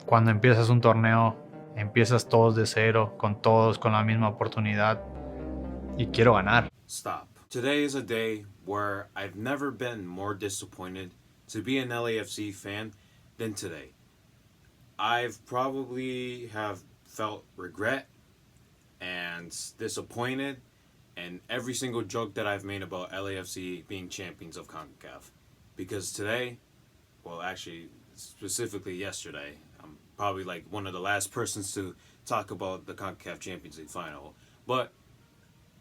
Cuando empiezas un torneo, empiezas todos de cero, con todos, con la misma oportunidad. Y quiero ganar. Stop. Today is a day where I've never been more disappointed to be an LAFC fan than today. I've probably have felt regret and disappointed and every single joke that I've made about LAFC being champions of CONCACAF. Because today, well, actually, specifically yesterday, I'm probably like one of the last persons to talk about the CONCACAF Champions League final. But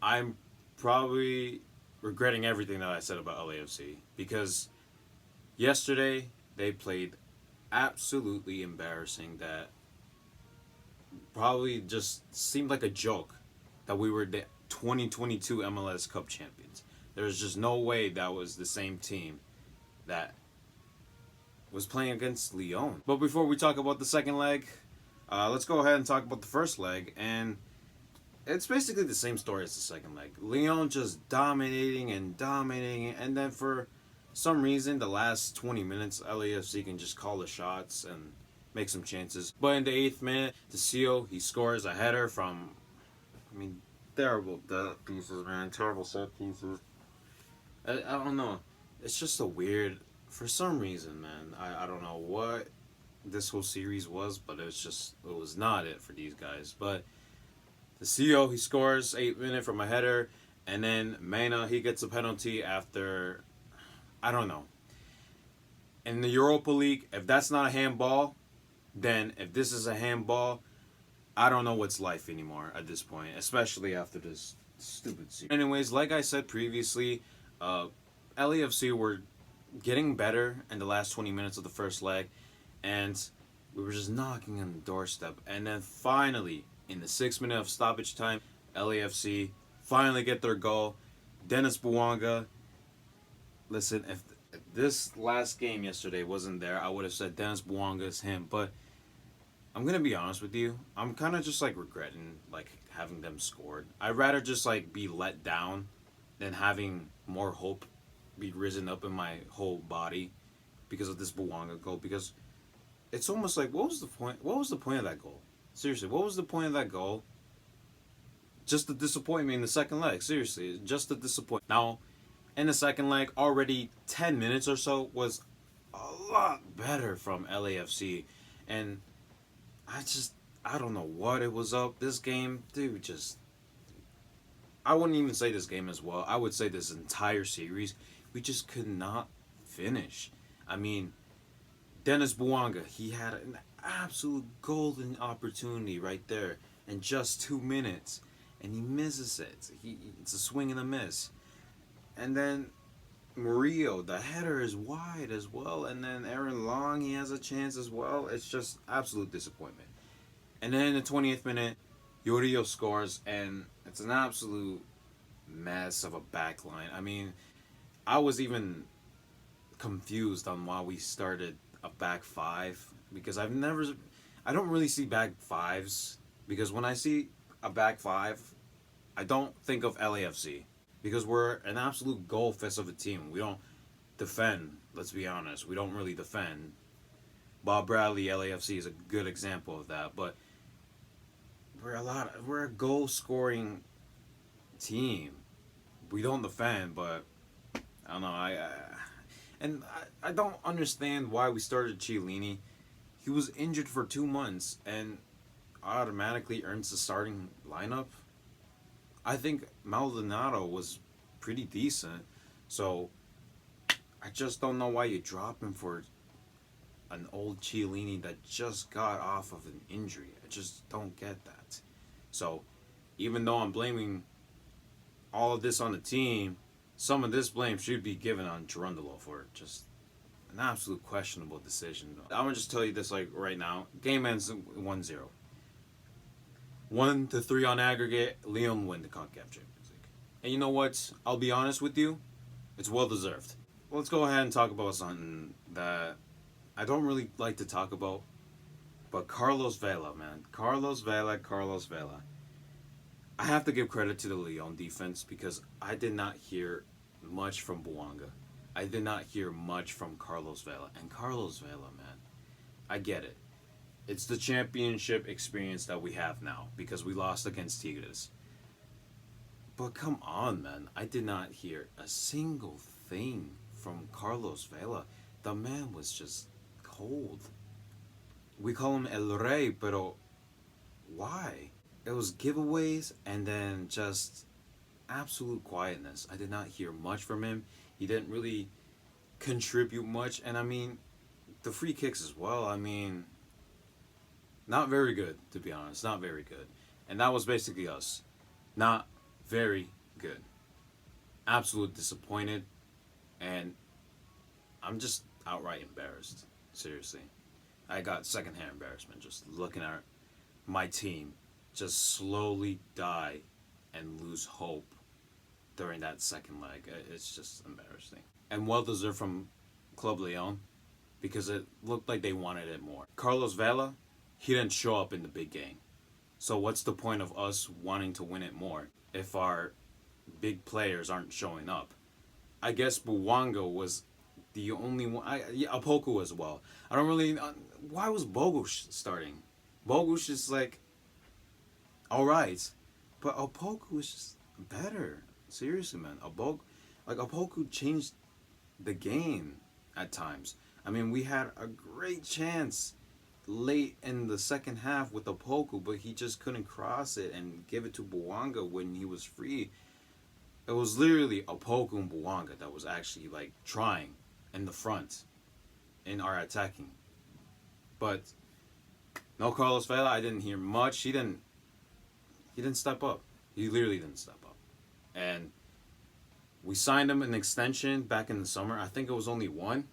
I'm probably regretting everything that I said about LAFC because yesterday they played absolutely embarrassing that probably just seemed like a joke that we were the 2022 MLS Cup champions. There's just no way that was the same team that was playing against Lyon. But before we talk about the second leg, let's go ahead and talk about the first leg. And it's basically the same story as the second leg. Lyon just dominating, and then for some reason, the last 20 minutes, LAFC can just call the shots and make some chances. But in the 8th minute, DeCio, he scores a header from, terrible set pieces, man. Terrible set pieces. I don't know. It's just a weird, for some reason, man. I don't know what this whole series was, but it was not it for these guys. But the CEO, he scores 8th minute from a header, and then Mena, he gets a penalty after, I don't know. In the Europa League, if that's not a handball, then if this is a handball, I don't know what's life anymore at this point, especially after this stupid series. Anyways, like I said previously, LAFC were getting better in the last 20 minutes of the first leg, and we were just knocking on the doorstep. And then finally, in the 6th minute of stoppage time, LAFC finally get their goal. Dennis Bouanga. Listen, if this last game yesterday wasn't there, I would have said Dennis Bouanga is him. But I'm going to be honest with you. I'm kind of just like regretting like having them scored. I'd rather just like be let down than having more hope be risen up in my whole body because of this Bouanga goal. Because it's almost like, what was the point? What was the point of that goal? Seriously, what was the point of that goal? Just to disappoint me in the second leg. Seriously, just to disappoint. Now, in the second leg, already 10 minutes or so was a lot better from LAFC. And I don't know what it was up. This game, dude, I wouldn't even say this game as well. I would say this entire series, we just could not finish. I mean, Dennis Bouanga, he had an absolute golden opportunity right there in just 2 minutes, and he misses it. It's a swing and a miss. And then Murillo, the header is wide as well, and then Aaron Long, he has a chance as well. It's just absolute disappointment. And then in the 20th minute, Murillo scores, and it's an absolute mess of a back line. I mean, I was even confused on why we started a back five because I don't really see back fives because when I see a back five, I don't think of LAFC because we're an absolute goal fest of a team. We don't defend. Let's be honest, we don't really defend. Bob Bradley, LAFC is a good example of that, but we're a goal scoring team. We don't defend, but I don't know. I don't understand why we started Chiellini. He was injured for 2 months and automatically earns the starting lineup. I think Maldonado was pretty decent, so I just don't know why you drop him for an old Chiellini that just got off of an injury. I just don't get that. So even though I'm blaming all of this on the team, some of this blame should be given on Gerundolo for just an absolute questionable decision. I'm gonna just tell you this like right now. Game ends 1-0. 1-3 on aggregate. Lyon win the CONCACAF Champions League. And you know what? I'll be honest with you. It's well deserved. Well, let's go ahead and talk about something that I don't really like to talk about. But Carlos Vela, man. Carlos Vela. I have to give credit to the Lyon defense because I did not hear much from Bouanga. I did not hear much from Carlos Vela. And Carlos Vela, man, I get it. It's the championship experience that we have now because we lost against Tigres. But come on, man. I did not hear a single thing from Carlos Vela. The man was just cold. We call him El Rey, pero why? It was giveaways and then just absolute quietness. I did not hear much from him. He didn't really contribute much. And I mean, the free kicks as well. I mean, not very good, to be honest. Not very good. And that was basically us. Not very good. Absolute disappointed. And I'm just outright embarrassed. Seriously. I got secondhand embarrassment just looking at my team just slowly die and lose hope during that second leg. It's just embarrassing. And well deserved from Club Leon because it looked like they wanted it more. Carlos Vela, he didn't show up in the big game. So what's the point of us wanting to win it more if our big players aren't showing up? I guess Buwanga was the only one. Apoku as well. I don't really. Why was Bogusz starting? Bogusz is like, all right, but Apoku was just better. Seriously, man. Apoku changed the game at times. I mean, we had a great chance late in the second half with Apoku, but he just couldn't cross it and give it to Buwanga when he was free. It was literally Apoku and Buwanga that was actually like trying in the front in our attacking. But no Carlos Vela, I didn't hear much. He didn't step up. He literally didn't step up. And we signed him an extension back in the summer. I think it was only one.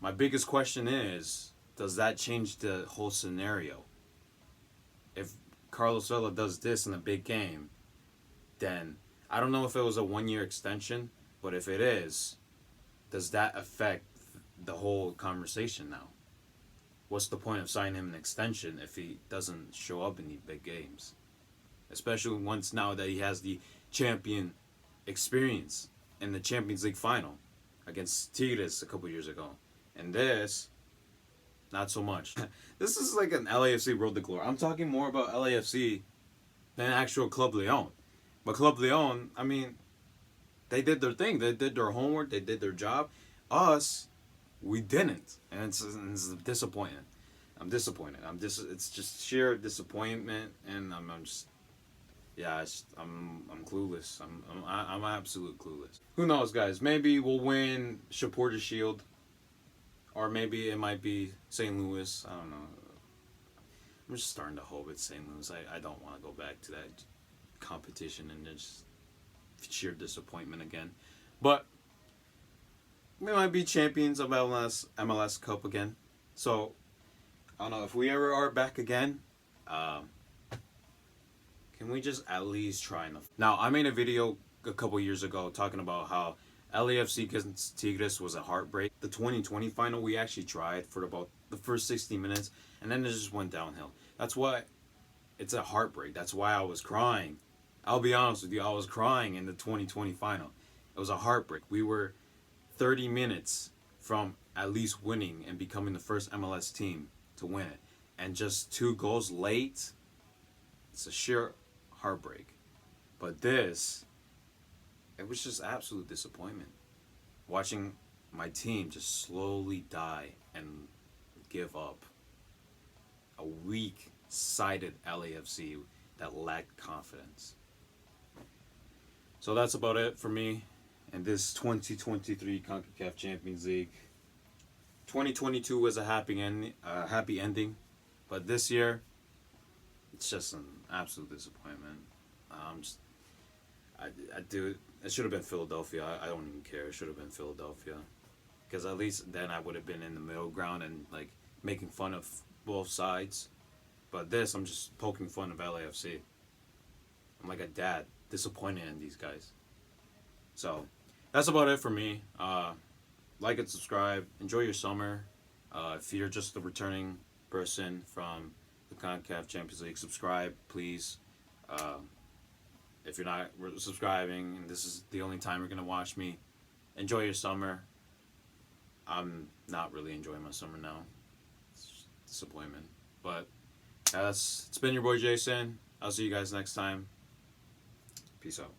My biggest question is, does that change the whole scenario? If Carlos Vela does this in a big game, then I don't know if it was a 1-year extension, but if it is, does that affect the whole conversation now? What's the point of signing him an extension if he doesn't show up in these big games? Especially once now that he has the champion experience in the Champions League final against Tigres a couple years ago. And this, not so much. This is like an LAFC road to glory. I'm talking more about LAFC than actual Club Leon. But Club Leon, I mean, they did their thing. They did their homework. They did their job. Us, we didn't. And it's disappointing. I'm disappointed. It's just sheer disappointment. And I'm just, yeah, I'm clueless. I'm absolute clueless. Who knows, guys? Maybe we'll win Supporter Shield. Or maybe it might be St. Louis. I don't know. I'm just starting to hope it's St. Louis. I don't want to go back to that competition and just sheer disappointment again. But we might be champions of MLS Cup again. So, I don't know. If we ever are back again, can we just at least try enough? Now, I made a video a couple years ago talking about how LAFC against Tigres was a heartbreak. The 2020 final, we actually tried for about the first 60 minutes, and then it just went downhill. That's why it's a heartbreak. That's why I was crying. I'll be honest with you, I was crying in the 2020 final. It was a heartbreak. We were 30 minutes from at least winning and becoming the first MLS team to win it. And just 2 goals late, it's a sheer heartbreak. But this, it was just absolute disappointment. Watching my team just slowly die and give up. A weak-sided LAFC that lacked confidence. So that's about it for me in this 2023 CONCACAF Champions League. 2022 was a happy ending, but this year, it's just an absolute disappointment. It should have been Philadelphia. I don't even care. It should have been Philadelphia, because at least then I would have been in the middle ground and like making fun of both sides. But this, I'm just poking fun of LAFC. I'm like a dad, disappointed in these guys. So that's about it for me. Like and subscribe. Enjoy your summer. If you're just a returning person from the CONCACAF Champions League, subscribe, please. If you're not subscribing and this is the only time you're going to watch me, enjoy your summer. I'm not really enjoying my summer now. It's disappointment. But it's been your boy Jason. I'll see you guys next time. Peace out.